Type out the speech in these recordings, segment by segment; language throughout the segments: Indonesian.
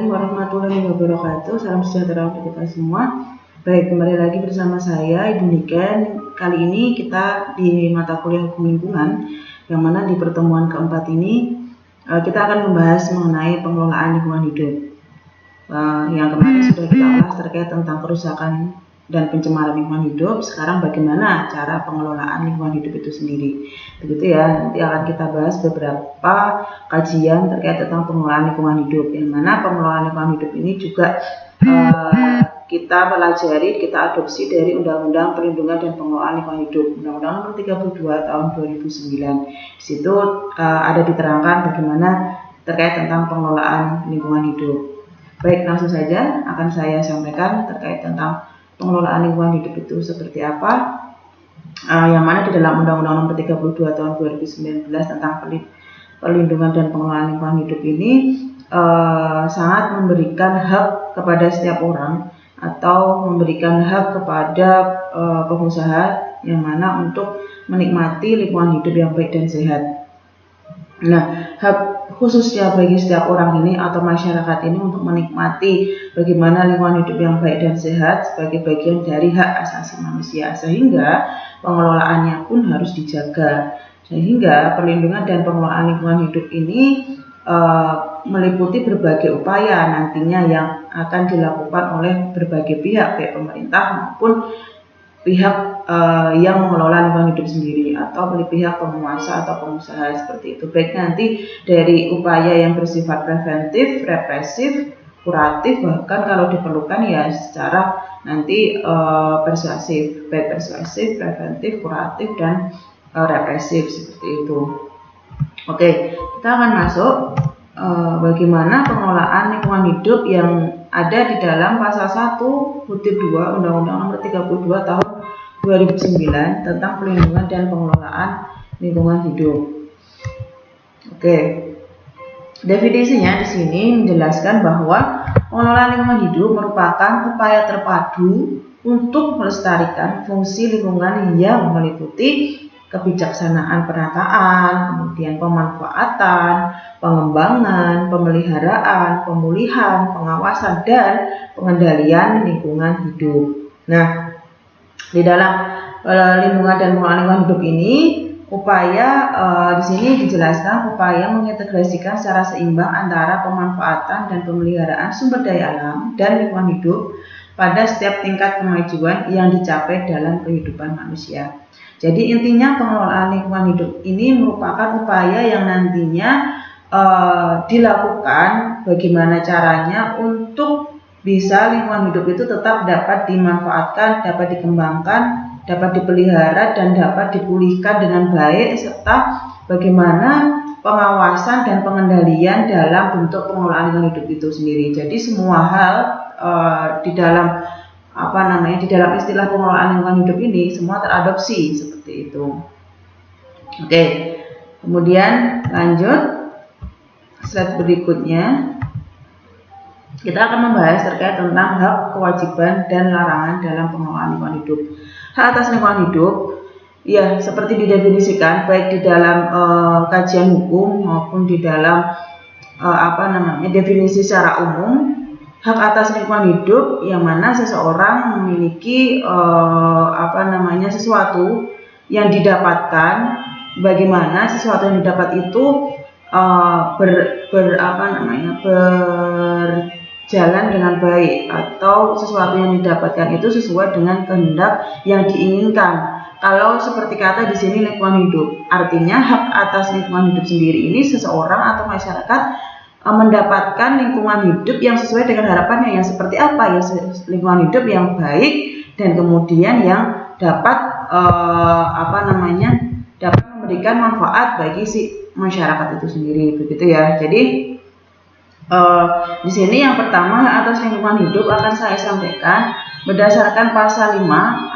Assalamualaikum warahmatullahi wabarakatuh. Salam sejahtera untuk kita semua. Baik, kembali lagi bersama saya Ibu Niken. Kali ini kita di mata kuliah hukum lingkungan, yang mana di pertemuan keempat ini kita akan membahas mengenai pengelolaan lingkungan hidup. Yang kemarin sudah kita bahas terkait tentang kerusakan dan pencemaran lingkungan hidup. Sekarang bagaimana cara pengelolaan lingkungan hidup itu sendiri. Begitu ya, nanti akan kita bahas beberapa kajian terkait tentang pengelolaan lingkungan hidup, yang mana pengelolaan lingkungan hidup ini juga kita pelajari, kita adopsi dari Undang-Undang Perlindungan dan Pengelolaan Lingkungan Hidup, Undang-Undang Nomor 32 Tahun 2009. Di situ ada diterangkan bagaimana terkait tentang pengelolaan lingkungan hidup. Baik, langsung saja akan saya sampaikan terkait tentang pengelolaan lingkungan hidup itu seperti apa, yang mana di dalam Undang-Undang Nomor 32 Tahun 2019 tentang perlindungan dan pengelolaan lingkungan hidup ini sangat memberikan hak kepada setiap orang atau memberikan hak kepada pengusaha yang mana untuk menikmati lingkungan hidup yang baik dan sehat. Nah, hak khususnya bagi setiap orang ini atau masyarakat ini untuk menikmati bagaimana lingkungan hidup yang baik dan sehat sebagai bagian dari hak asasi manusia, sehingga pengelolaannya pun harus dijaga. Sehingga perlindungan dan pengelolaan lingkungan hidup ini meliputi berbagai upaya nantinya yang akan dilakukan oleh berbagai pihak, baik pemerintah maupun pihak yang mengelola lingkungan hidup sendiri, atau pihak penguasa atau pengusaha seperti itu. Baik nanti dari upaya yang bersifat preventif, represif, kuratif, bahkan kalau diperlukan ya secara nanti persuasif, baik persuasif, preventif, kuratif, dan represif seperti itu. Oke, kita akan masuk bagaimana pengelolaan lingkungan hidup yang ada di dalam pasal 1 kutip 2 Undang-Undang Nomor 32 Tahun 2009 tentang perlindungan dan pengelolaan lingkungan hidup. Oke, definisinya di sini menjelaskan bahwa pengelolaan lingkungan hidup merupakan upaya terpadu untuk melestarikan fungsi lingkungan yang meliputi kebijaksanaan penataan, kemudian pemanfaatan, pengembangan, pemeliharaan, pemulihan, pengawasan, dan pengendalian lingkungan hidup. Nah, di dalam lingkungan dan pengelolaan lingkungan hidup ini, upaya di sini dijelaskan upaya mengintegrasikan secara seimbang antara pemanfaatan dan pemeliharaan sumber daya alam dan lingkungan hidup pada setiap tingkat kemajuan yang dicapai dalam kehidupan manusia. Jadi intinya pengelolaan lingkungan hidup ini merupakan upaya yang nantinya dilakukan bagaimana caranya untuk bisa lingkungan hidup itu tetap dapat dimanfaatkan, dapat dikembangkan, dapat dipelihara, dan dapat dipulihkan dengan baik, serta bagaimana pengawasan dan pengendalian dalam bentuk pengelolaan lingkungan hidup itu sendiri. Jadi semua hal di dalam di dalam istilah pengelolaan lingkungan hidup ini semua teradopsi seperti itu. Oke, kemudian lanjut slide berikutnya, kita akan membahas terkait tentang hak, kewajiban, dan larangan dalam pengelolaan lingkungan hidup. Hak atas lingkungan hidup ya seperti didefinisikan baik di dalam kajian hukum maupun di dalam definisi secara umum. Hak atas lingkungan hidup yang mana seseorang memiliki sesuatu yang didapatkan, bagaimana sesuatu yang didapat itu berjalan dengan baik, atau sesuatu yang didapatkan itu sesuai dengan kehendak yang diinginkan. Kalau seperti kata di sini lingkungan hidup, artinya hak atas lingkungan hidup sendiri ini seseorang atau masyarakat mendapatkan lingkungan hidup yang sesuai dengan harapannya, yang seperti apa ya, lingkungan hidup yang baik dan kemudian yang dapat dapat memberikan manfaat bagi si masyarakat itu sendiri, begitu ya. Jadi di sini yang pertama atas lingkungan hidup akan saya sampaikan berdasarkan pasal 5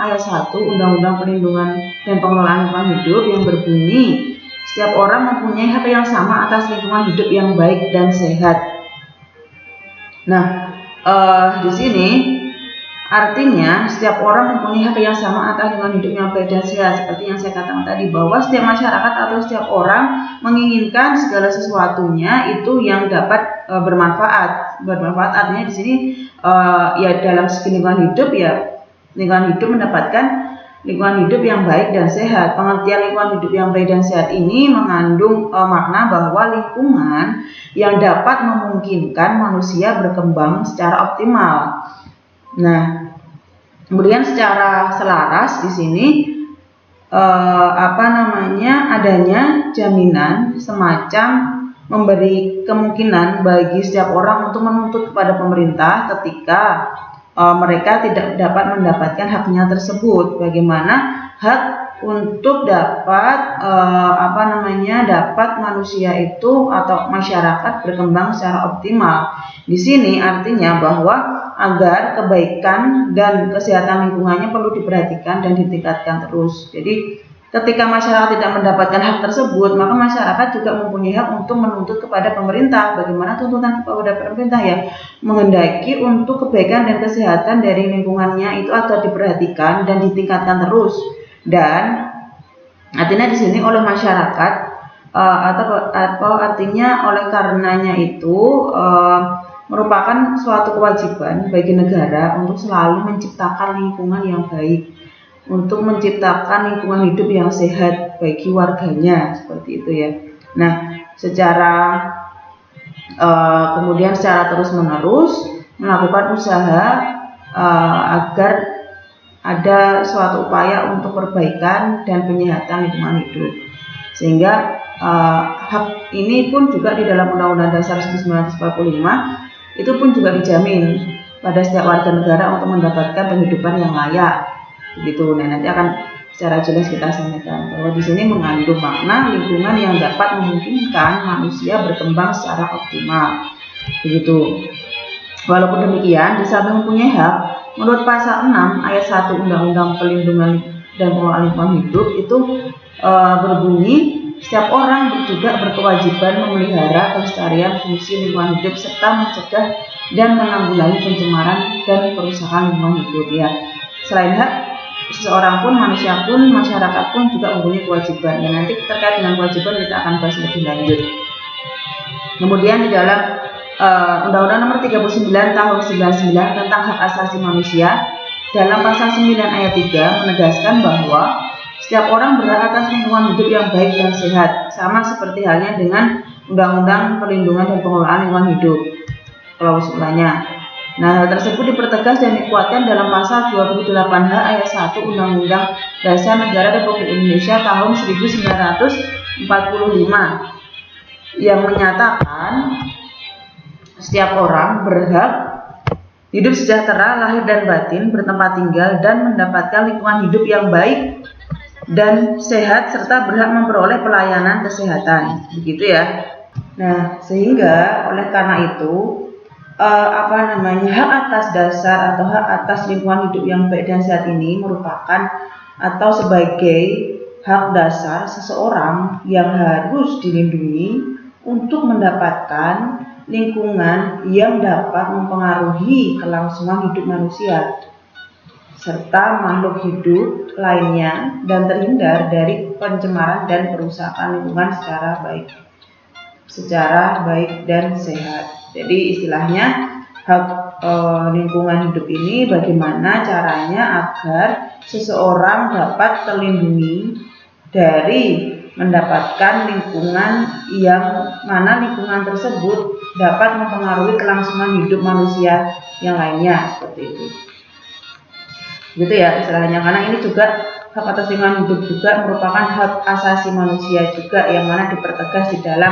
ayat 1 Undang-Undang Perlindungan dan Pengelolaan Lingkungan Hidup yang berbunyi setiap orang mempunyai hak yang sama atas lingkungan hidup yang baik dan sehat. Nah, di sini Artinya, setiap orang mempunyai hak yang sama atas lingkungan hidup yang baik dan sehat. Seperti yang saya katakan tadi, bahwa setiap masyarakat atau setiap orang menginginkan segala sesuatunya itu yang dapat bermanfaat. Bermanfaat artinya di sini ya dalam segi lingkungan hidup, ya lingkungan hidup mendapatkan lingkungan hidup yang baik dan sehat. Pengertian lingkungan hidup yang baik dan sehat ini mengandung makna bahwa lingkungan yang dapat memungkinkan manusia berkembang secara optimal. Nah, kemudian secara selaras di sini adanya jaminan semacam memberi kemungkinan bagi setiap orang untuk menuntut kepada pemerintah ketika mereka tidak dapat mendapatkan haknya tersebut. Bagaimana hak untuk dapat dapat manusia itu atau masyarakat berkembang secara optimal. Di sini artinya bahwa agar kebaikan dan kesehatan lingkungannya perlu diperhatikan dan ditingkatkan terus. Jadi ketika masyarakat tidak mendapatkan hak tersebut, maka masyarakat juga mempunyai hak untuk menuntut kepada pemerintah. Bagaimana tuntutan kepada pemerintah? Ya, menghendaki untuk kebaikan dan kesehatan dari lingkungannya itu agar diperhatikan dan ditingkatkan terus. Dan artinya di sini oleh masyarakat atau artinya oleh karenanya itu merupakan suatu kewajiban bagi negara untuk selalu menciptakan lingkungan yang baik, untuk menciptakan lingkungan hidup yang sehat bagi warganya, seperti itu ya. Nah, kemudian secara terus-menerus melakukan usaha agar ada suatu upaya untuk perbaikan dan penyehatan lingkungan hidup. Sehingga hak ini pun juga di dalam Undang-Undang Dasar 1945 itu pun juga dijamin pada setiap warga negara untuk mendapatkan penghidupan yang layak. Begitu. Nah, nanti akan secara jelas kita sampaikan bahwa di sini mengandung makna lingkungan yang dapat memungkinkan manusia berkembang secara optimal. Begitu. Walaupun demikian, di samping mempunyai hak, menurut pasal 6 ayat 1 Undang-Undang Perlindungan dan Pengelolaan Lingkungan Hidup itu berbunyi, setiap orang juga berkewajiban memelihara kelestarian fungsi lingkungan hidup serta mencegah dan menanggulangi pencemaran dan kerusakan lingkungan hidup. Ya, selain hak, seseorang pun, manusia pun, masyarakat pun juga mempunyai kewajiban. Dan nanti terkait dengan kewajiban kita akan bahas lebih lanjut. Kemudian di dalam Undang-Undang Nomor 39 Tahun 99 tentang Hak Asasi Manusia, dalam pasal 9 ayat 3 menegaskan bahwa setiap orang berhak atas lingkungan hidup yang baik dan sehat, sama seperti halnya dengan Undang-Undang Perlindungan dan Pengelolaan Lingkungan Hidup klausulanya. Nah, hal tersebut dipertegas dan dikuatkan dalam pasal 28H ayat 1 Undang-Undang Dasar Negara Republik Indonesia tahun 1945 yang menyatakan setiap orang berhak hidup sejahtera lahir dan batin, bertempat tinggal dan mendapatkan lingkungan hidup yang baik dan sehat serta berhak memperoleh pelayanan kesehatan. Begitu ya. Nah, sehingga oleh karena itu hak atas dasar atau hak atas lingkungan hidup yang baik dan sehat ini merupakan atau sebagai hak dasar seseorang yang harus dilindungi untuk mendapatkan lingkungan yang dapat mempengaruhi kelangsungan hidup manusia serta makhluk hidup lainnya dan terhindar dari pencemaran dan perusakan lingkungan secara baik dan sehat. Jadi istilahnya hak lingkungan hidup ini bagaimana caranya agar seseorang dapat terlindungi dari mendapatkan lingkungan yang mana lingkungan tersebut dapat mempengaruhi kelangsungan hidup manusia yang lainnya, seperti itu. Gitu ya istilahnya, karena ini juga hak atas lingkungan hidup juga merupakan hak asasi manusia juga yang mana dipertegas di dalam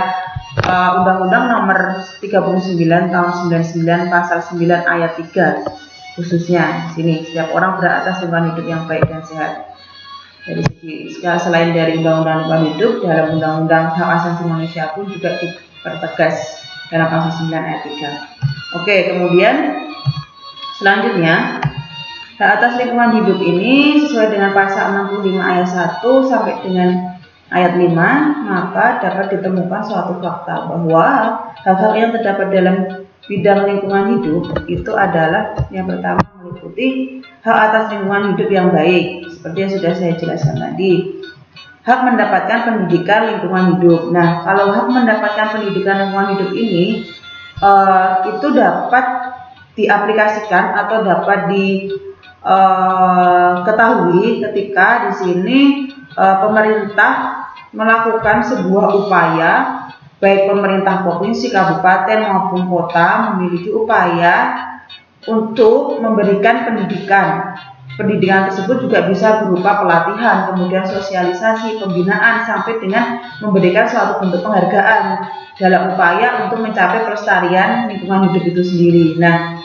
Undang-Undang Nomor 39 Tahun 99 Pasal 9 ayat 3 khususnya sini setiap orang berhak atas lingkungan hidup yang baik dan sehat. Dari segi selain dari Undang-Undang Lingkungan Hidup, dalam Undang-Undang Hak Asasi Manusia pun juga dipertegas dalam Pasal 9 ayat 3. Oke, kemudian selanjutnya hak atas lingkungan hidup ini sesuai dengan pasal 65 ayat 1 sampai dengan ayat 5, maka dapat ditemukan suatu fakta bahwa hal-hal yang terdapat dalam bidang lingkungan hidup itu adalah yang pertama meliputi hak atas lingkungan hidup yang baik, seperti yang sudah saya jelaskan tadi. Hak mendapatkan pendidikan lingkungan hidup. Nah, kalau hak mendapatkan pendidikan lingkungan hidup ini itu dapat diaplikasikan atau dapat diketahui ketika di sini pemerintah melakukan sebuah upaya, baik pemerintah provinsi, kabupaten maupun kota memiliki upaya untuk memberikan pendidikan. Pendidikan tersebut juga bisa berupa pelatihan, kemudian sosialisasi, pembinaan, sampai dengan memberikan suatu bentuk penghargaan dalam upaya untuk mencapai pelestarian lingkungan hidup itu sendiri. Nah,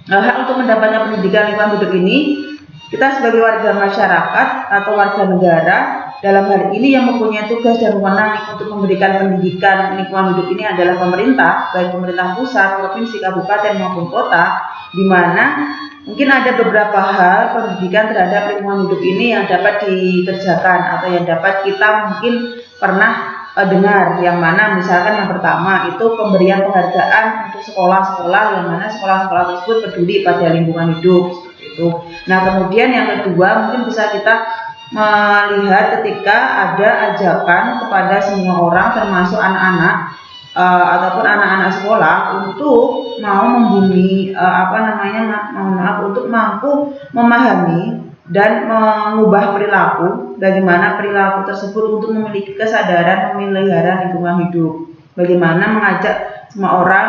hak untuk mendapatkan pendidikan lingkungan hidup ini, kita sebagai warga masyarakat atau warga negara dalam hal ini yang mempunyai tugas dan wewenang untuk memberikan pendidikan lingkungan hidup ini adalah pemerintah, baik pemerintah pusat, provinsi, kabupaten maupun kota, di mana mungkin ada beberapa hal pendidikan terhadap lingkungan hidup ini yang dapat dikerjakan atau yang dapat kita mungkin pernah dengar, yang mana misalkan yang pertama itu pemberian penghargaan untuk sekolah-sekolah yang mana sekolah-sekolah tersebut peduli pada lingkungan hidup, seperti itu. Nah, kemudian yang kedua mungkin bisa kita melihat ketika ada ajakan kepada semua orang termasuk anak-anak ataupun anak-anak sekolah untuk mau membumi untuk mampu memahami dan mengubah perilaku, bagaimana perilaku tersebut untuk memiliki kesadaran memelihara lingkungan hidup, bagaimana mengajak semua orang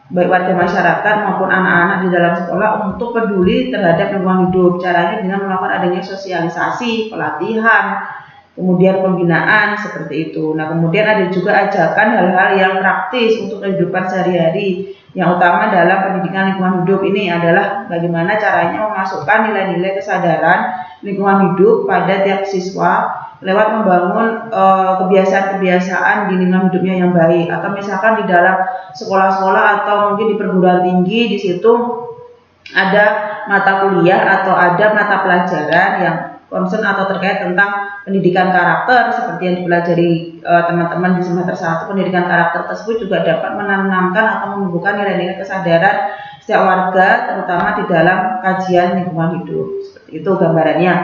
baik warga masyarakat maupun anak-anak di dalam sekolah untuk peduli terhadap lingkungan hidup. Caranya dengan melakukan adanya sosialisasi, pelatihan, kemudian pembinaan, seperti itu. Nah, kemudian ada juga ajakan hal-hal yang praktis untuk kehidupan sehari-hari. Yang utama dalam pendidikan lingkungan hidup ini adalah bagaimana caranya memasukkan nilai-nilai kesadaran lingkungan hidup pada tiap siswa lewat membangun kebiasaan-kebiasaan di lingkungan hidupnya yang baik. Atau misalkan di dalam sekolah-sekolah atau mungkin di perguruan tinggi, di situ ada mata kuliah atau ada mata pelajaran yang concern atau terkait tentang pendidikan karakter, seperti yang dipelajari teman-teman di semester 1. Pendidikan karakter tersebut juga dapat menanamkan atau menumbuhkan nilai-nilai kesadaran setiap warga, terutama di dalam kajian lingkungan hidup. Seperti itu gambarannya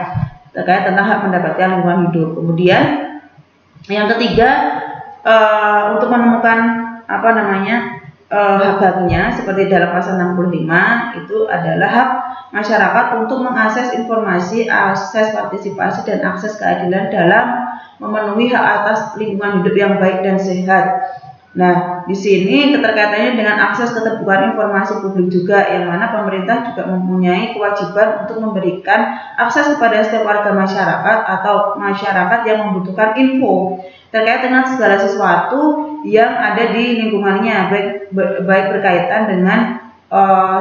terkait tentang hak mendapatkan lingkungan hidup. Kemudian yang ketiga, untuk menemukan hak-haknya seperti dalam pasal 65 itu adalah hak masyarakat untuk mengakses informasi, akses partisipasi dan akses keadilan dalam memenuhi hak atas lingkungan hidup yang baik dan sehat. Nah, di sini keterkaitannya dengan akses keterbukaan informasi publik juga, yang mana pemerintah juga mempunyai kewajiban untuk memberikan akses kepada setiap warga masyarakat atau masyarakat yang membutuhkan info terkait dengan segala sesuatu yang ada di lingkungannya, baik berkaitan dengan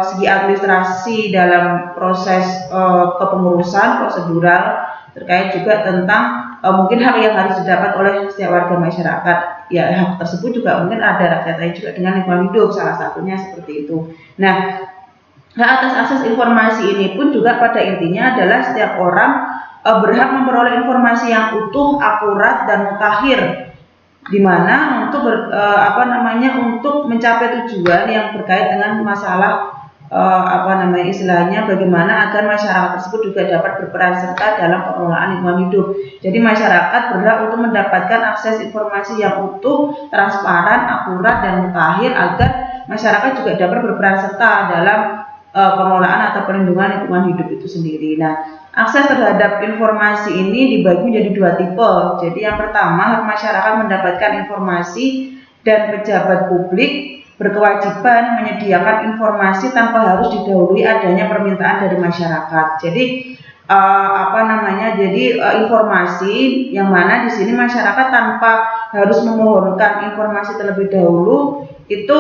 segi administrasi dalam proses kepengurusan prosedural, terkait juga tentang mungkin hak yang harus didapat oleh setiap warga masyarakat. Ya, hak tersebut juga mungkin ada kaitannya juga dengan lingkungan hidup, salah satunya seperti itu. Nah, hak atas akses informasi ini pun juga pada intinya adalah setiap orang berhak memperoleh informasi yang utuh, akurat dan mutakhir, di mana untuk untuk mencapai tujuan yang berkait dengan masalah istilahnya bagaimana agar masyarakat tersebut juga dapat berperan serta dalam pengelolaan lingkungan hidup. Jadi masyarakat berhak untuk mendapatkan akses informasi yang utuh, transparan, akurat dan mutakhir agar masyarakat juga dapat berperan serta dalam pengelolaan atau perlindungan lingkungan hidup itu sendiri. Nah, akses terhadap informasi ini dibagi menjadi dua tipe. Jadi yang pertama, hak masyarakat mendapatkan informasi dan pejabat publik berkewajiban menyediakan informasi tanpa harus didahului adanya permintaan dari masyarakat. Jadi informasi yang mana di sini masyarakat tanpa harus memohonkan informasi terlebih dahulu, itu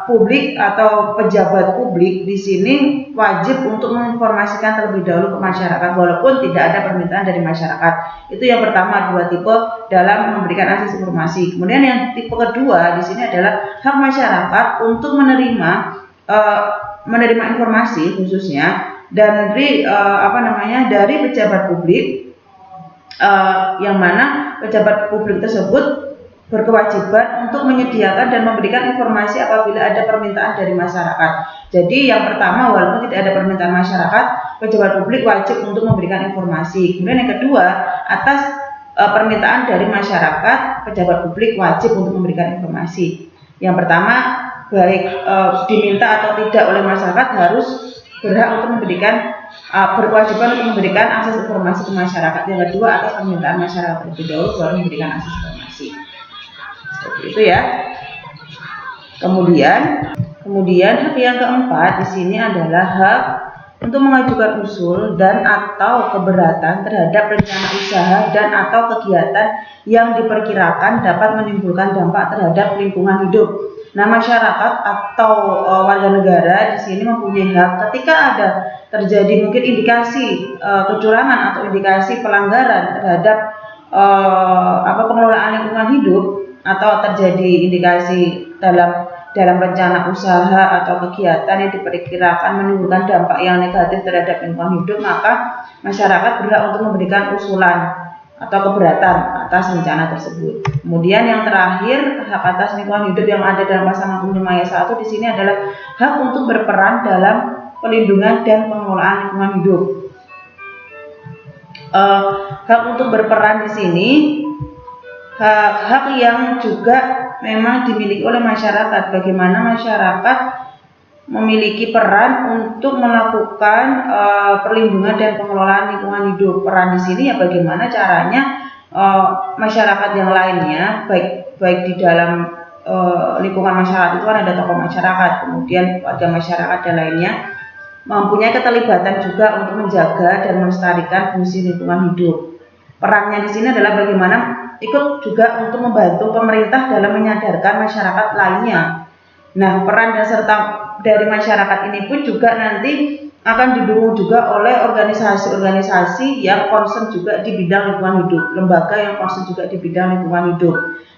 publik atau pejabat publik di sini wajib untuk menginformasikan terlebih dahulu ke masyarakat walaupun tidak ada permintaan dari masyarakat. Itu yang pertama, dua tipe dalam memberikan akses informasi. Kemudian yang tipe kedua di sini adalah hak masyarakat untuk menerima informasi khususnya dari dari pejabat publik, yang mana pejabat publik tersebut berkewajiban untuk menyediakan dan memberikan informasi apabila ada permintaan dari masyarakat. Jadi yang pertama, walaupun tidak ada permintaan masyarakat, pejabat publik wajib untuk memberikan informasi. Kemudian yang kedua, atas permintaan dari masyarakat, pejabat publik wajib untuk memberikan informasi. Yang pertama, baik diminta atau tidak oleh masyarakat, harus berhak untuk memberikan berkewajiban untuk memberikan akses informasi ke masyarakat. Yang kedua, atas permintaan masyarakat terlebih dahulu baru memberikan akses informasi. Seperti itu ya. Kemudian hak yang keempat di sini adalah hak untuk mengajukan usul dan atau keberatan terhadap rencana usaha dan atau kegiatan yang diperkirakan dapat menimbulkan dampak terhadap lingkungan hidup. Nah, masyarakat atau warga negara di sini mempunyai hak ketika ada terjadi mungkin indikasi kecurangan atau indikasi pelanggaran terhadap pengelolaan lingkungan hidup, atau terjadi indikasi dalam rencana usaha atau kegiatan yang diperkirakan menimbulkan dampak yang negatif terhadap lingkungan hidup, maka masyarakat berhak untuk memberikan usulan atau keberatan atas rencana tersebut. Kemudian yang terakhir, hak atas lingkungan hidup yang ada dalam pasal 65 ayat 1 di sini adalah hak untuk berperan dalam pelindungan dan pengelolaan lingkungan hidup. Hak untuk berperan di sini hak yang juga memang dimiliki oleh masyarakat. Bagaimana masyarakat memiliki peran untuk melakukan perlindungan dan pengelolaan lingkungan hidup. Peran di sini ya bagaimana caranya masyarakat yang lainnya, baik di dalam lingkungan masyarakat itu kan ada tokoh masyarakat, kemudian warga masyarakat dan lainnya, mempunyai keterlibatan juga untuk menjaga dan melestarikan fungsi lingkungan hidup. Perannya di sini adalah bagaimana ikut juga untuk membantu pemerintah dalam menyadarkan masyarakat lainnya. Nah, peran dan serta dari masyarakat ini pun juga nanti akan didukung juga oleh organisasi-organisasi yang concern juga di bidang lingkungan hidup, lembaga yang concern juga di bidang lingkungan hidup.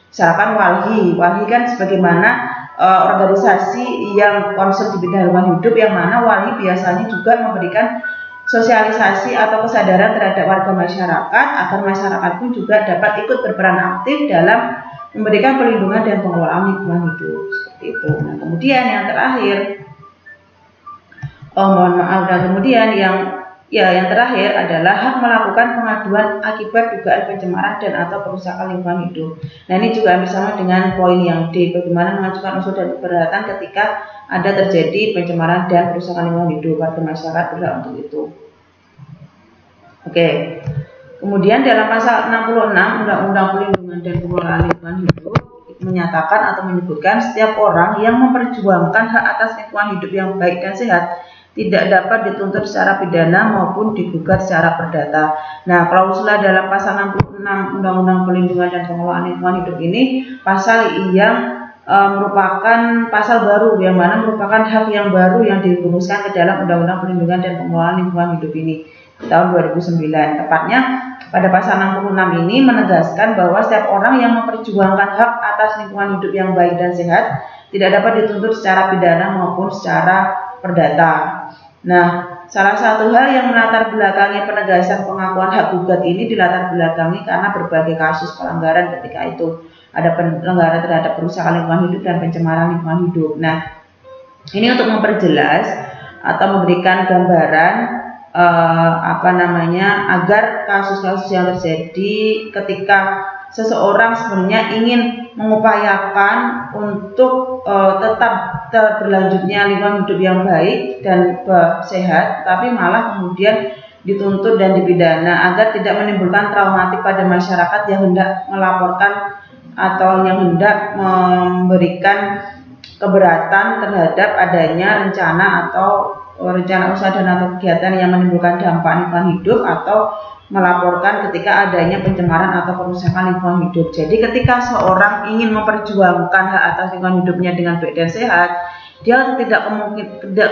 Misalkan WALHI kan sebagaimana organisasi yang concern di bidang lingkungan hidup, yang mana WALHI biasanya juga memberikan sosialisasi atau kesadaran terhadap warga masyarakat agar masyarakat pun juga dapat ikut berperan aktif dalam memberikan perlindungan dan pengelolaan lingkungan hidup, seperti itu. Nah, kemudian yang terakhir, yang terakhir adalah hak melakukan pengaduan akibat dugaan pencemaran dan atau perusakan lingkungan hidup. Nah, ini juga hampir sama dengan poin yang D, bagaimana mengajukan usul dan keberatan ketika ada terjadi pencemaran dan perusakan lingkungan hidup. Warga masyarakat berhak untuk itu. Oke. Kemudian dalam pasal 66 Undang-Undang Perlindungan dan Pengelolaan Lingkungan Hidup menyatakan atau menyebutkan setiap orang yang memperjuangkan hak atas lingkungan hidup yang baik dan sehat tidak dapat dituntut secara pidana maupun digugat secara perdata. Nah, klausula dalam pasal 66 Undang-Undang Perlindungan dan Pengelolaan Lingkungan Hidup ini pasal yang merupakan pasal baru, yang mana merupakan hak yang baru yang dirumuskan ke dalam Undang-Undang Perlindungan dan Pengelolaan Lingkungan Hidup ini di tahun 2009. Tepatnya pada pasal 66 ini menegaskan bahwa setiap orang yang memperjuangkan hak atas lingkungan hidup yang baik dan sehat tidak dapat dituntut secara pidana maupun secara perdata. Nah, salah satu hal yang melatar belakangi penegasan pengakuan hak gugat ini dilatar belakangi karena berbagai kasus pelanggaran ketika itu. Ada pelanggaran terhadap perusakan lingkungan hidup dan pencemaran lingkungan hidup. Nah, ini untuk memperjelas atau memberikan gambaran agar kasus-kasus yang terjadi ketika seseorang sebenarnya ingin mengupayakan untuk tetap berlanjutnya lingkungan hidup yang baik dan sehat, tapi malah kemudian dituntut dan dipidana agar tidak menimbulkan traumatik pada masyarakat yang hendak melaporkan atau yang hendak memberikan keberatan terhadap adanya rencana usaha dan atau kegiatan yang menimbulkan dampak lingkungan hidup atau melaporkan ketika adanya pencemaran atau perusakan lingkungan hidup. Jadi ketika seorang ingin memperjuangkan hak atas lingkungan hidupnya dengan baik dan sehat, dia tidak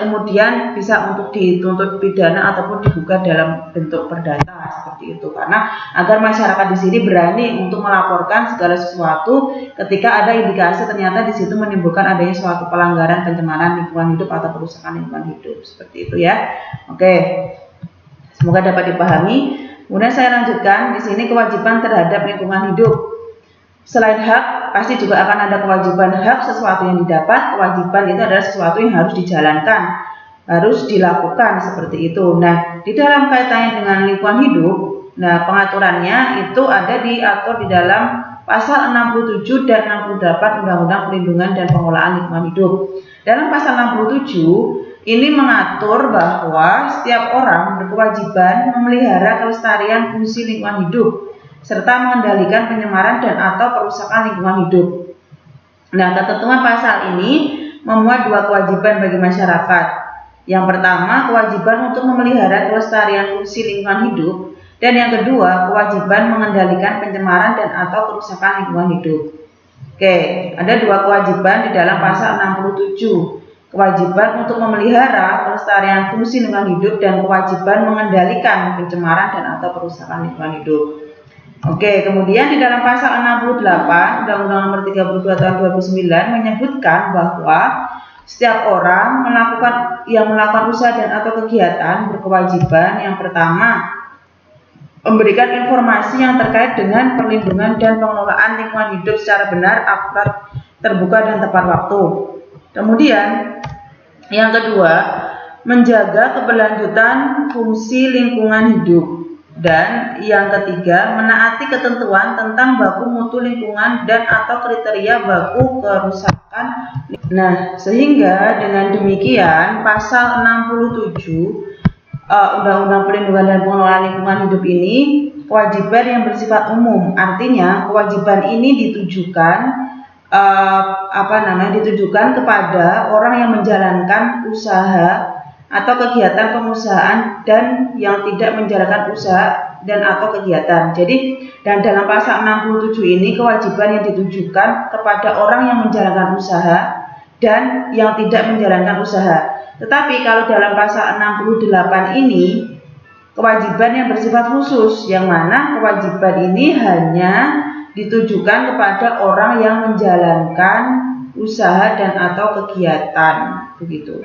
kemudian bisa untuk dituntut pidana ataupun digugat dalam bentuk perdata seperti itu, karena agar masyarakat di sini berani untuk melaporkan segala sesuatu ketika ada indikasi ternyata di situ menimbulkan adanya suatu pelanggaran pencemaran lingkungan hidup atau perusakan lingkungan hidup, seperti itu ya. Oke, semoga dapat dipahami. Kemudian saya lanjutkan di sini kewajiban terhadap lingkungan hidup. Selain hak pasti juga akan ada kewajiban. Hak sesuatu yang didapat, kewajiban itu adalah sesuatu yang harus dijalankan, harus dilakukan, seperti itu. Nah, di dalam kaitannya dengan lingkungan hidup, nah pengaturannya itu ada diatur di dalam pasal 67 dan 68 Undang-Undang Perlindungan dan Pengelolaan Lingkungan Hidup. Dalam pasal 67 ini mengatur bahwa setiap orang berkewajiban memelihara kelestarian fungsi lingkungan hidup serta mengendalikan penyemaran dan atau perusakan lingkungan hidup. Nah, ketentuan pasal ini memuat dua kewajiban bagi masyarakat. Yang pertama, kewajiban untuk memelihara kelestarian fungsi lingkungan hidup, dan yang kedua, kewajiban mengendalikan pencemaran dan atau kerusakan lingkungan hidup. Oke, ada dua kewajiban di dalam pasal 67. Kewajiban untuk memelihara kelestarian fungsi lingkungan hidup dan kewajiban mengendalikan pencemaran dan atau kerusakan lingkungan hidup. Oke, kemudian di dalam pasal 68 Undang-Undang Nomor 32 Tahun 2009 menyebutkan bahwa setiap orang yang melakukan usaha dan atau kegiatan berkewajiban yang pertama memberikan informasi yang terkait dengan perlindungan dan pengelolaan lingkungan hidup secara benar, akurat, terbuka dan tepat waktu. Kemudian yang kedua, menjaga keberlanjutan fungsi lingkungan hidup. Dan yang ketiga, menaati ketentuan tentang baku mutu lingkungan dan atau kriteria baku kerusakan. Nah, sehingga dengan demikian pasal 67 Undang-Undang Perlindungan dan Pengelolaan Lingkungan Hidup ini kewajiban yang bersifat umum. Artinya kewajiban ini ditujukan ditujukan kepada orang yang menjalankan usaha atau kegiatan pengusahaan dan yang tidak menjalankan usaha dan atau kegiatan. Jadi, dan dalam pasal 67 ini kewajiban yang ditujukan kepada orang yang menjalankan usaha dan yang tidak menjalankan usaha. Tetapi kalau dalam pasal 68 ini kewajiban yang bersifat khusus, yang mana kewajiban ini hanya ditujukan kepada orang yang menjalankan usaha dan atau kegiatan, begitu.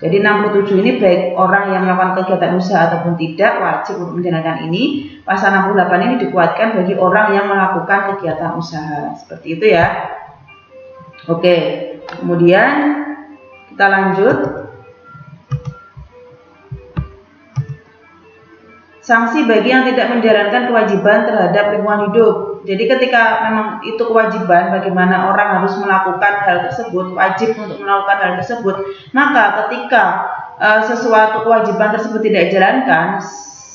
Jadi 67 ini baik orang yang melakukan kegiatan usaha ataupun tidak wajib untuk menjalankan ini. Pasal 68 ini dikuatkan bagi orang yang melakukan kegiatan usaha. Seperti itu ya. Oke, kemudian kita lanjut. Sanksi bagi yang tidak menjalankan kewajiban terhadap lingkungan hidup. Jadi ketika memang itu kewajiban, bagaimana orang harus melakukan hal tersebut, wajib untuk melakukan hal tersebut, maka ketika sesuatu kewajiban tersebut tidak dijalankan,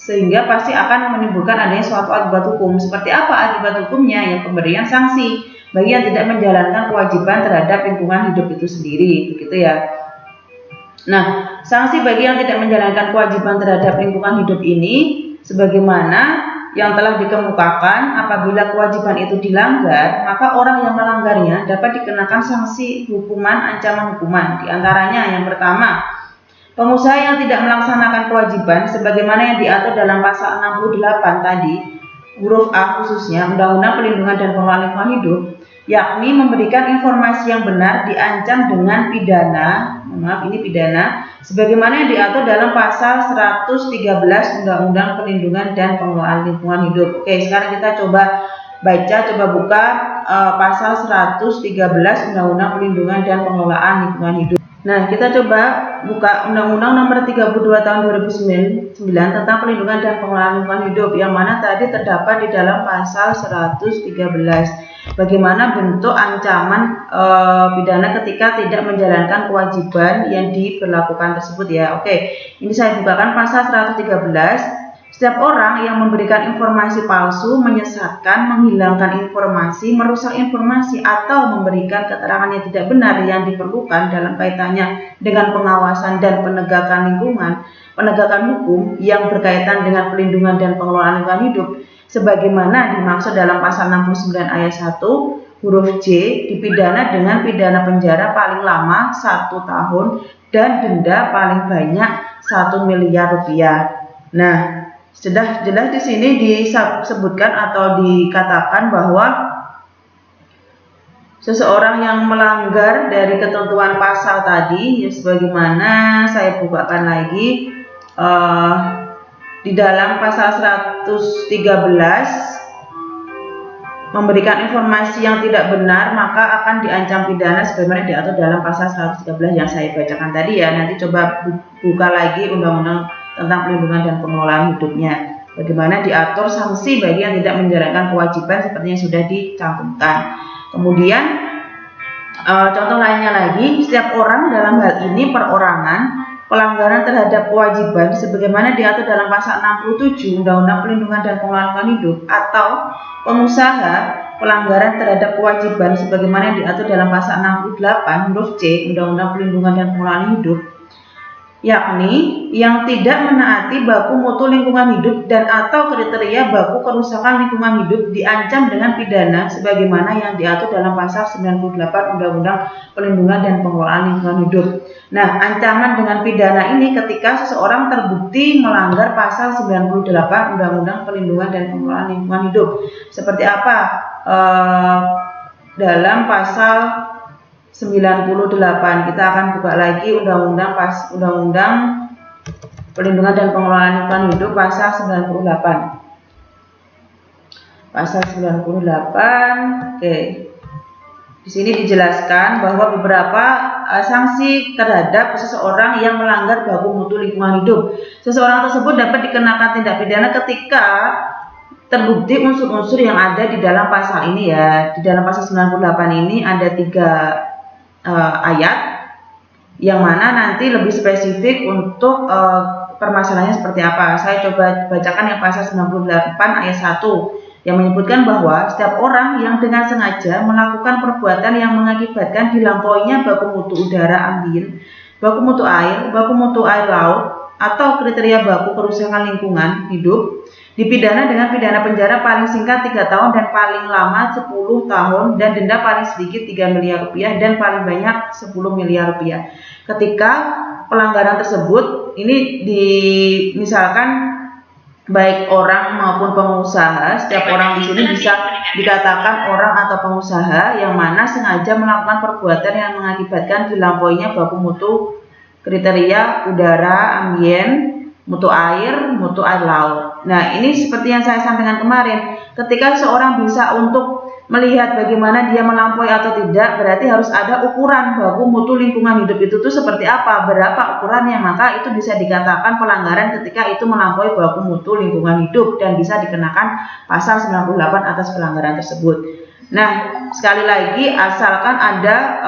sehingga pasti akan menimbulkan adanya suatu akibat hukum. Seperti apa akibat hukumnya? Yang pemberian sanksi bagi yang tidak menjalankan kewajiban terhadap lingkungan hidup itu sendiri, begitu ya. Nah, sanksi bagi yang tidak menjalankan kewajiban terhadap lingkungan hidup ini sebagaimana yang telah dikemukakan, apabila kewajiban itu dilanggar, maka orang yang melanggarnya dapat dikenakan sanksi ancaman hukuman. Di antaranya yang pertama, pengusaha yang tidak melaksanakan kewajiban sebagaimana yang diatur dalam pasal 68 tadi, huruf A khususnya, Undang-Undang Perlindungan dan Pengelolaan Lingkungan Hidup, yakni memberikan informasi yang benar diancam dengan pidana, sebagaimana yang diatur dalam pasal 113 Undang-Undang Perlindungan dan Pengelolaan Lingkungan Hidup. Oke, sekarang kita coba buka pasal 113 Undang-Undang Perlindungan dan Pengelolaan Lingkungan Hidup. Nah, kita coba buka Undang-Undang Nomor 32 Tahun 2009 tentang Perlindungan dan Pengelolaan Lingkungan Hidup, yang mana tadi terdapat di dalam pasal 113. Bagaimana bentuk ancaman pidana ketika tidak menjalankan kewajiban yang diberlakukan tersebut ya. Oke, ini saya bukakan pasal 113. Setiap orang yang memberikan informasi palsu, menyesatkan, menghilangkan informasi, merusak informasi, atau memberikan keterangan yang tidak benar yang diperlukan dalam kaitannya dengan pengawasan dan penegakan hukum yang berkaitan dengan perlindungan dan pengelolaan lingkungan hidup, sebagaimana dimaksud dalam pasal 69 ayat 1 huruf J, dipidana dengan pidana penjara paling lama 1 tahun dan denda paling banyak 1 miliar rupiah. Nah, sudah jelas di sini disebutkan atau dikatakan bahwa seseorang yang melanggar dari ketentuan pasal tadi, ya sebagaimana saya bukakan lagi di dalam pasal 113 memberikan informasi yang tidak benar, maka akan diancam pidana sebagaimana diatur dalam pasal 113 yang saya bacakan tadi ya. Nanti coba buka lagi Undang-Undang tentang Perlindungan dan Pengelolaan Hidupnya. Bagaimana diatur sanksi bagi yang tidak menjalankan kewajiban seperti yang sudah dicantumkan. Kemudian contoh lainnya lagi, setiap orang dalam hal ini perorangan pelanggaran terhadap kewajiban sebagaimana diatur dalam pasal 67 Undang-Undang Perlindungan dan Pengelolaan Hidup, atau pengusaha pelanggaran terhadap kewajiban sebagaimana diatur dalam pasal 68 huruf C Undang-Undang Perlindungan dan Pengelolaan Hidup, yakni yang tidak menaati baku mutu lingkungan hidup dan atau kriteria baku kerusakan lingkungan hidup diancam dengan pidana sebagaimana yang diatur dalam pasal 98 Undang-Undang Perlindungan dan Pengelolaan Lingkungan Hidup. Nah, ancaman dengan pidana ini ketika seseorang terbukti melanggar pasal 98 Undang-Undang Perlindungan dan Pengelolaan Lingkungan Hidup. Seperti apa? Dalam pasal 98 kita akan buka lagi Undang-Undang Perlindungan dan Pengelolaan Lingkungan Hidup pasal 98. Pasal 98. Oke. Di sini dijelaskan bahwa beberapa sanksi terhadap seseorang yang melanggar baku mutu lingkungan hidup. Seseorang tersebut dapat dikenakan tindak pidana ketika terbukti unsur-unsur yang ada di dalam pasal ini ya. Di dalam pasal 98 ini ada 3 ayat yang mana nanti lebih spesifik untuk permasalahannya seperti apa. Saya coba bacakan yang pasal 98 ayat 1 yang menyebutkan bahwa setiap orang yang dengan sengaja melakukan perbuatan yang mengakibatkan dilampauinya baku mutu udara ambien, baku mutu air laut, atau kriteria baku kerusakan lingkungan hidup, dipidana dengan pidana penjara paling singkat 3 tahun dan paling lama 10 tahun dan denda paling sedikit 3 miliar rupiah dan paling banyak 10 miliar rupiah. Ketika pelanggaran tersebut ini misalkan baik orang maupun pengusaha, setiap orang di sini bisa dikatakan orang atau pengusaha yang mana sengaja melakukan perbuatan yang mengakibatkan dilampauinya baku mutu kriteria udara ambien, mutu air laut. Nah, ini seperti yang saya sampaikan kemarin, ketika seorang bisa untuk melihat bagaimana dia melampaui atau tidak, berarti harus ada ukuran baku mutu lingkungan hidup itu tuh seperti apa, berapa ukurannya, maka itu bisa dikatakan pelanggaran ketika itu melampaui baku mutu lingkungan hidup dan bisa dikenakan pasal 98 atas pelanggaran tersebut. Nah, sekali lagi asalkan ada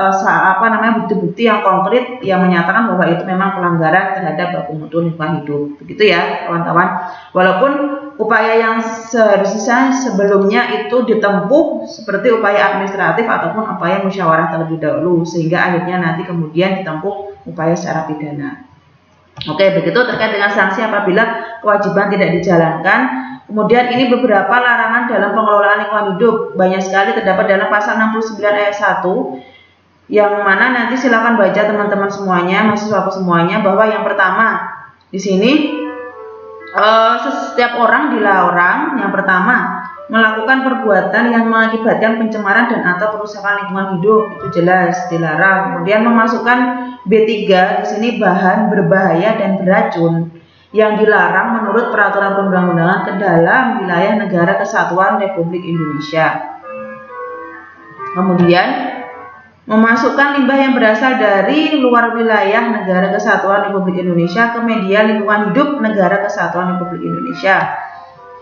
bukti-bukti yang konkret yang menyatakan bahwa itu memang pelanggaran terhadap baku mutu lingkungan hidup. Begitu ya, kawan-kawan. Walaupun upaya yang seharusnya sebelumnya itu ditempuh seperti upaya administratif ataupun upaya musyawarah terlebih dahulu sehingga akhirnya nanti kemudian ditempuh upaya secara pidana. Oke, begitu terkait dengan sanksi apabila kewajiban tidak dijalankan. Kemudian ini beberapa larangan dalam pengelolaan lingkungan hidup. Banyak sekali terdapat dalam pasal 69 ayat 1 yang mana nanti silakan baca teman-teman semuanya, mahasiswa semuanya, bahwa yang pertama di sini setiap orang dilarang yang pertama melakukan perbuatan yang mengakibatkan pencemaran dan atau perusakan lingkungan hidup, itu jelas dilarang. Kemudian memasukkan B3 di sini bahan berbahaya dan beracun yang dilarang menurut peraturan perundang-undangan ke dalam wilayah negara kesatuan Republik Indonesia. Kemudian memasukkan limbah yang berasal dari luar wilayah negara kesatuan Republik Indonesia ke media lingkungan hidup negara kesatuan Republik Indonesia.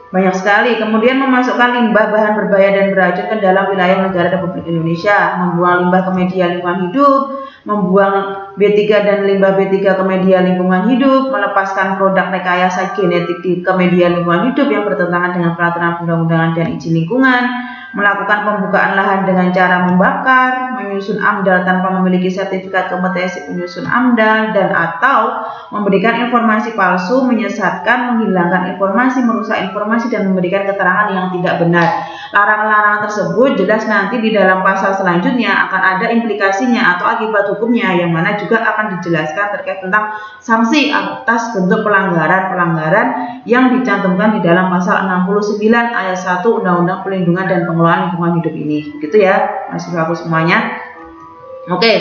Banyak sekali. Kemudian memasukkan limbah bahan berbahaya dan beracun ke dalam wilayah negara Republik Indonesia, membuang limbah ke media lingkungan hidup, membuang B3 dan limbah B3 ke media lingkungan hidup, melepaskan produk rekayasa genetik ke media lingkungan hidup yang bertentangan dengan peraturan perundang-undangan dan izin lingkungan, melakukan pembukaan lahan dengan cara membakar, menyusun AMDAL tanpa memiliki sertifikat kompetensi penyusun AMDAL, dan atau memberikan informasi palsu, menyesatkan, menghilangkan informasi, merusak informasi, dan memberikan keterangan yang tidak benar. Larangan-larangan tersebut jelas nanti di dalam pasal selanjutnya akan ada implikasinya atau akibat hukumnya yang mana juga akan dijelaskan terkait tentang sanksi atas bentuk pelanggaran-pelanggaran yang dicantumkan di dalam pasal 69 ayat 1 Undang-Undang Perlindungan dan Pengelolaan Lingkungan Hidup ini. Begitu ya, mahasiswaku semuanya. Oke,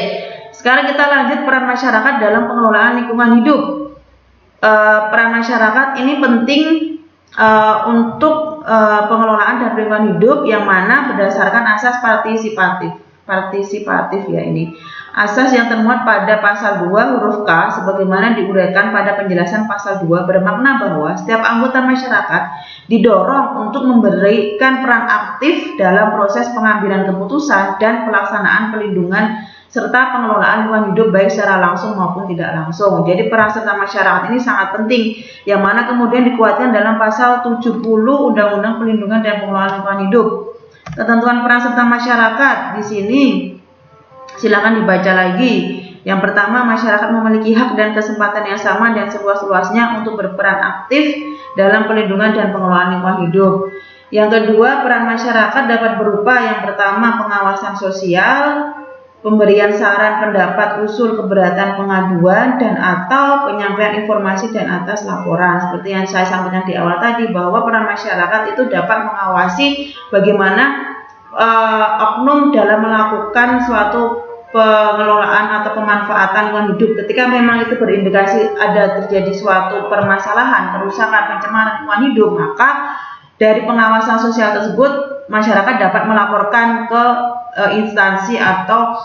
sekarang kita lanjut peran masyarakat dalam pengelolaan lingkungan hidup. Peran masyarakat ini penting untuk pengelolaan dan lingkungan hidup yang mana berdasarkan asas partisipatif ya ini. Asas yang termuat pada pasal 2 huruf K sebagaimana diuraikan pada penjelasan pasal 2 bermakna bahwa setiap anggota masyarakat didorong untuk memberikan peran aktif dalam proses pengambilan keputusan dan pelaksanaan pelindungan serta pengelolaan lingkungan hidup baik secara langsung maupun tidak langsung. Jadi peran serta masyarakat ini sangat penting yang mana kemudian dikuatkan dalam pasal 70 Undang-Undang Perlindungan dan Pengelolaan Lingkungan Hidup. Ketentuan peran serta masyarakat di sini silakan dibaca lagi. Yang pertama, masyarakat memiliki hak dan kesempatan yang sama dan seluas-luasnya untuk berperan aktif dalam perlindungan dan pengelolaan lingkungan hidup. Yang kedua, peran masyarakat dapat berupa yang pertama pengawasan sosial, pemberian saran, pendapat, usul, keberatan, pengaduan, dan atau penyampaian informasi dan atas laporan. Seperti yang saya sampaikan di awal tadi bahwa peran masyarakat itu dapat mengawasi bagaimana oknum dalam melakukan suatu pengelolaan atau pemanfaatan lingkungan hidup. Ketika memang itu berindikasi ada terjadi suatu permasalahan, kerusakan, pencemaran lingkungan hidup, maka dari pengawasan sosial tersebut masyarakat dapat melaporkan ke instansi atau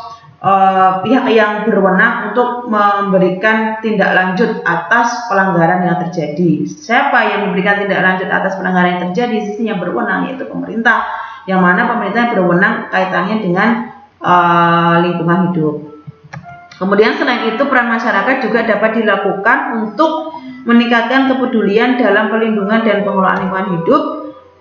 pihak yang berwenang untuk memberikan tindak lanjut atas pelanggaran yang terjadi. Siapa yang memberikan tindak lanjut atas pelanggaran yang terjadi? Sisi yang berwenang yaitu pemerintah, yang mana pemerintah yang berwenang kaitannya dengan lingkungan hidup. Kemudian selain itu peran masyarakat juga dapat dilakukan untuk meningkatkan kepedulian dalam pelindungan dan pengelolaan lingkungan hidup,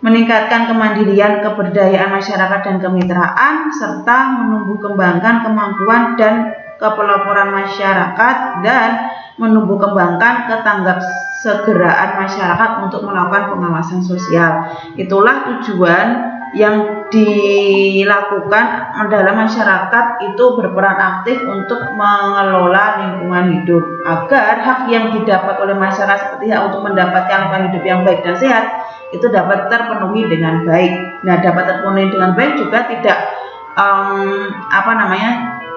meningkatkan kemandirian, keberdayaan masyarakat dan kemitraan, serta menumbuh kembangkan kemampuan dan kepelaporan masyarakat dan menumbuh kembangkan ketanggap segeraan masyarakat untuk melakukan pengawasan sosial. Itulah tujuan yang dilakukan dalam masyarakat itu berperan aktif untuk mengelola lingkungan hidup agar hak yang didapat oleh masyarakat seperti hak untuk mendapatkan lingkungan hidup yang baik dan sehat itu dapat terpenuhi dengan baik. Nah, dapat terpenuhi dengan baik juga tidak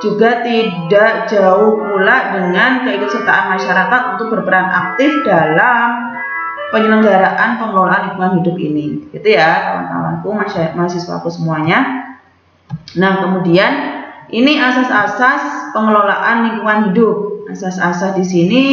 juga tidak jauh pula dengan keikutsertaan masyarakat untuk berperan aktif dalam penyelenggaraan pengelolaan lingkungan hidup ini. Gitu ya, kawan-kawanku, mahasiswaku semuanya. Nah, kemudian ini asas-asas pengelolaan lingkungan hidup. Asas-asas di sini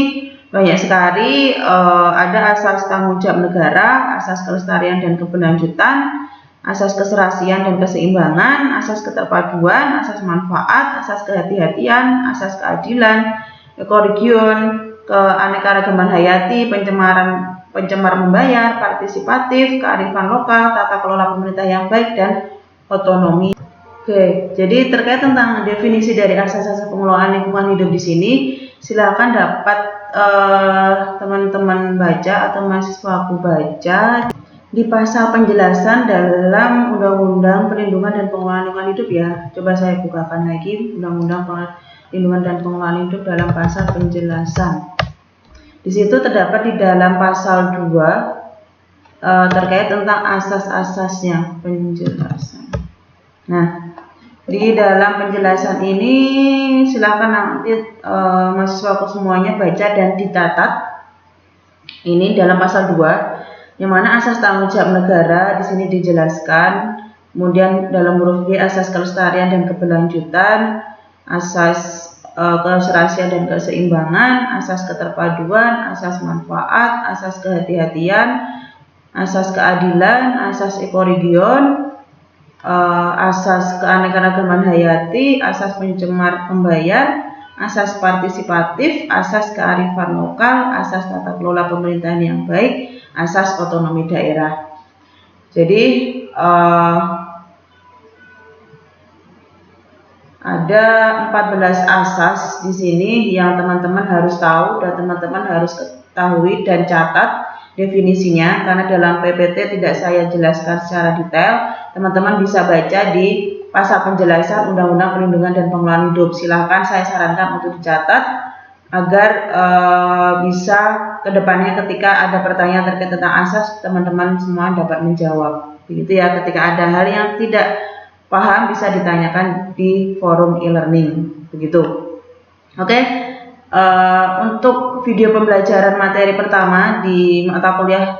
banyak sekali, ada asas tanggung jawab negara, asas kelestarian dan keberlanjutan, asas keserasian dan keseimbangan, asas keterpaduan, asas manfaat, asas kehati-hatian, asas keadilan, ekoregion, keanekaragaman hayati, pencemar membayar, partisipatif, kearifan lokal, tata kelola pemerintah yang baik, dan otonomi. Oke, jadi terkait tentang definisi dari asas-asas pengelolaan lingkungan hidup di sini, silakan dapat teman-teman baca atau mahasiswa aku baca di pasal penjelasan dalam Undang-Undang Perlindungan dan Pengelolaan Lingkungan Hidup ya. Coba saya bukakan lagi Undang-Undang Perlindungan dan Pengelolaan Hidup dalam pasal penjelasan. Di situ terdapat di dalam pasal 2 terkait tentang asas-asasnya penjelasan. Nah, di dalam penjelasan ini silakan nanti mahasiswaku semuanya baca dan dicatat. Ini dalam pasal 2 yang mana asas tanggung jawab negara di sini dijelaskan. Kemudian dalam huruf G asas kelestarian dan keberlanjutan, asas keserasian dan keseimbangan, asas keterpaduan, asas manfaat, asas kehati-hatian, asas keadilan, asas ekoregion, asas keanekaragaman hayati, asas pencemar membayar, asas partisipatif, asas kearifan lokal, asas tata kelola pemerintahan yang baik, asas otonomi daerah. Jadi ada 14 asas di sini yang teman-teman harus tahu dan teman-teman harus ketahui dan catat definisinya, karena dalam PPT tidak saya jelaskan secara detail. Teman-teman bisa baca di pasal penjelasan Undang-Undang Perlindungan dan Pengelolaan Hidup. Silahkan saya sarankan untuk dicatat agar bisa kedepannya ketika ada pertanyaan terkait tentang asas, teman-teman semua dapat menjawab. Begitu ya, ketika ada hal yang tidak paham bisa ditanyakan di forum e-learning. Begitu. Oke. Untuk video pembelajaran materi pertama di mata kuliah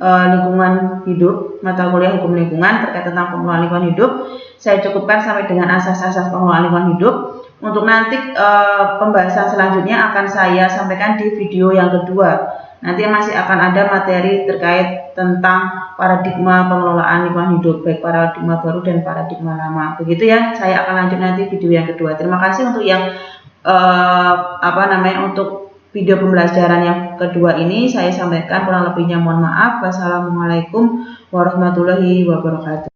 lingkungan hidup, mata kuliah hukum lingkungan terkait tentang pengelolaan lingkungan hidup. Saya cukupkan sampai dengan asas-asas pengelolaan lingkungan hidup. Untuk nanti pembahasan selanjutnya akan saya sampaikan di video yang kedua. Nanti masih akan ada materi terkait tentang paradigma pengelolaan lingkungan hidup, baik paradigma baru dan paradigma lama. Begitu ya, saya akan lanjut nanti video yang kedua. Terima kasih untuk yang untuk video pembelajaran yang kedua ini saya sampaikan, kurang lebihnya mohon maaf. Wassalamualaikum warahmatullahi wabarakatuh.